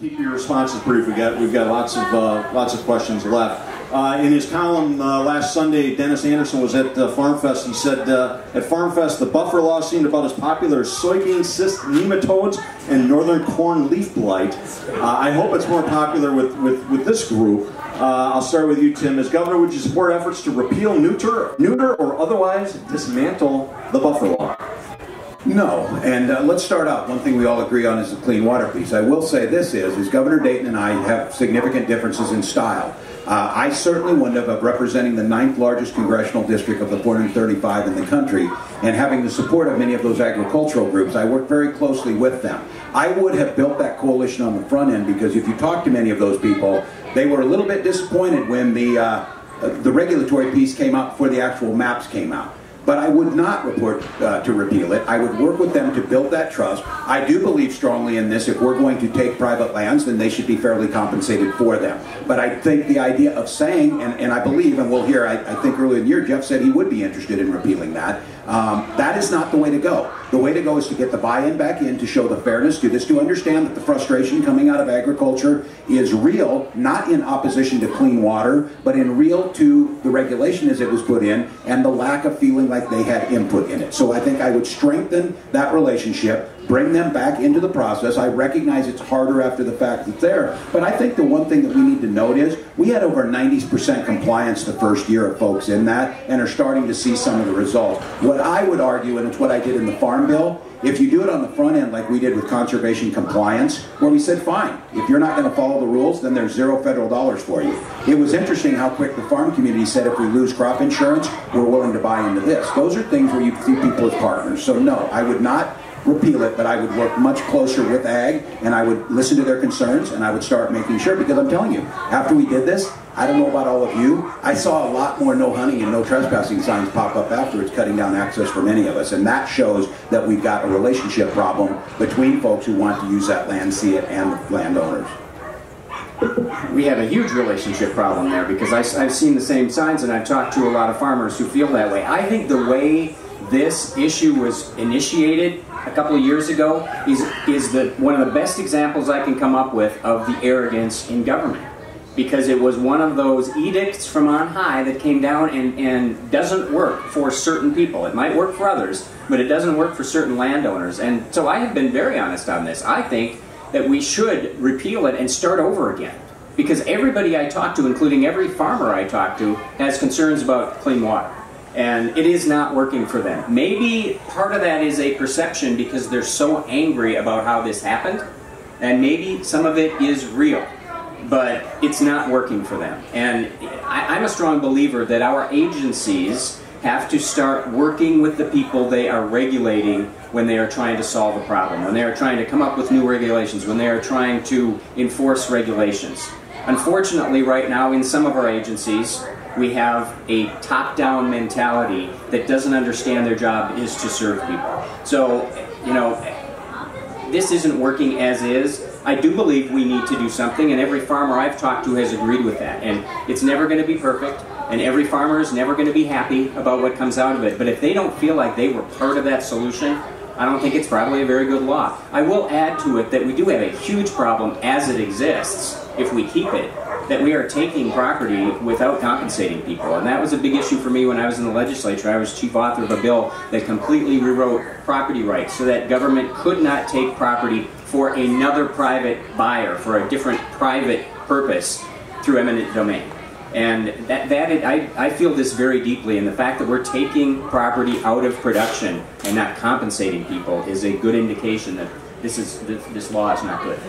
Keep your responses brief. We've got lots of questions left. In his column last Sunday, Dennis Anderson was at FarmFest. He said at FarmFest the buffer law seemed about as popular as soybean cyst nematodes and northern corn leaf blight. I hope it's more popular with this group. I'll start with you, Tim. As governor, would you support efforts to repeal, neuter, or otherwise dismantle the buffer law? No, and let's start out. One thing we all agree on is the clean water piece. I will say this is Governor Dayton and I have significant differences in style. I certainly wouldn't have representing the 9th largest congressional district of the 435 in the country, and having the support of many of those agricultural groups. I worked very closely with them. I would have built that coalition on the front end, because if you talk to many of those people, they were a little bit disappointed when the regulatory piece came out before the actual maps came out. But I would not report to repeal it. I would work with them to build that trust. I do believe strongly in this. If we're going to take private lands, then they should be fairly compensated for them. But I think the idea of saying, and I believe, and we'll hear, I think earlier in the year, Jeff said he would be interested in repealing that. That is not the way to go. The way to go is to get the buy-in back in, to show the fairness, do this, to understand that the frustration coming out of agriculture is real, not in opposition to clean water, but in real to the regulation as it was put in, and the lack of feeling like they had input in it. So I think I would strengthen that relationship, bring them back into the process. I recognize it's harder after the fact that's there, but I think the one thing that we need to note is we had over 90% compliance the first year of folks in that, and are starting to see some of the results. What I would argue, and it's what I did in the Farm Bill, if you do it on the front end like we did with conservation compliance, where we said, fine, if you're not going to follow the rules, then there's $0 federal dollars for you. It was interesting how quick the farm community said, if we lose crop insurance, we're willing to buy into this. Those are things where you see people as partners. So no, I would not repeal it, but I would work much closer with ag, and I would listen to their concerns, and I would start making sure, because I'm telling you, after we did this, I don't know about all of you, I saw a lot more no hunting and no trespassing signs pop up afterwards, cutting down access for many of us, and that shows that we've got a relationship problem between folks who want to use that land, see it, and the landowners. We have a huge relationship problem there, because I've seen the same signs, and I've talked to a lot of farmers who feel that way. I think the way this issue was initiated a couple of years ago is one of the best examples I can come up with of the arrogance in government, because it was one of those edicts from on high that came down and doesn't work for certain people. It might work for others, but it doesn't work for certain landowners. And so I have been very honest on this. I think that we should repeal it and start over again, because everybody I talk to, including every farmer I talk to, has concerns about clean water. And it is not working for them. Maybe part of that is a perception, because they're so angry about how this happened, and maybe some of it is real, but it's not working for them. And I'm a strong believer that our agencies have to start working with the people they are regulating when they are trying to solve a problem, when they are trying to come up with new regulations, when they are trying to enforce regulations. Unfortunately, right now in some of our agencies, we have a top-down mentality that doesn't understand their job is to serve people. So, you know, this isn't working as is. I do believe we need to do something, and every farmer I've talked to has agreed with that. And it's never going to be perfect, and every farmer is never going to be happy about what comes out of it. But if they don't feel like they were part of that solution, I don't think it's probably a very good law. I will add to it that we do have a huge problem as it exists, if we keep it, that we are taking property without compensating people. And that was a big issue for me when I was in the legislature. I was chief author of a bill that completely rewrote property rights so that government could not take property for another private buyer, for a different private purpose through eminent domain. And I feel this very deeply, and the fact that we're taking property out of production and not compensating people is a good indication that this law is not good.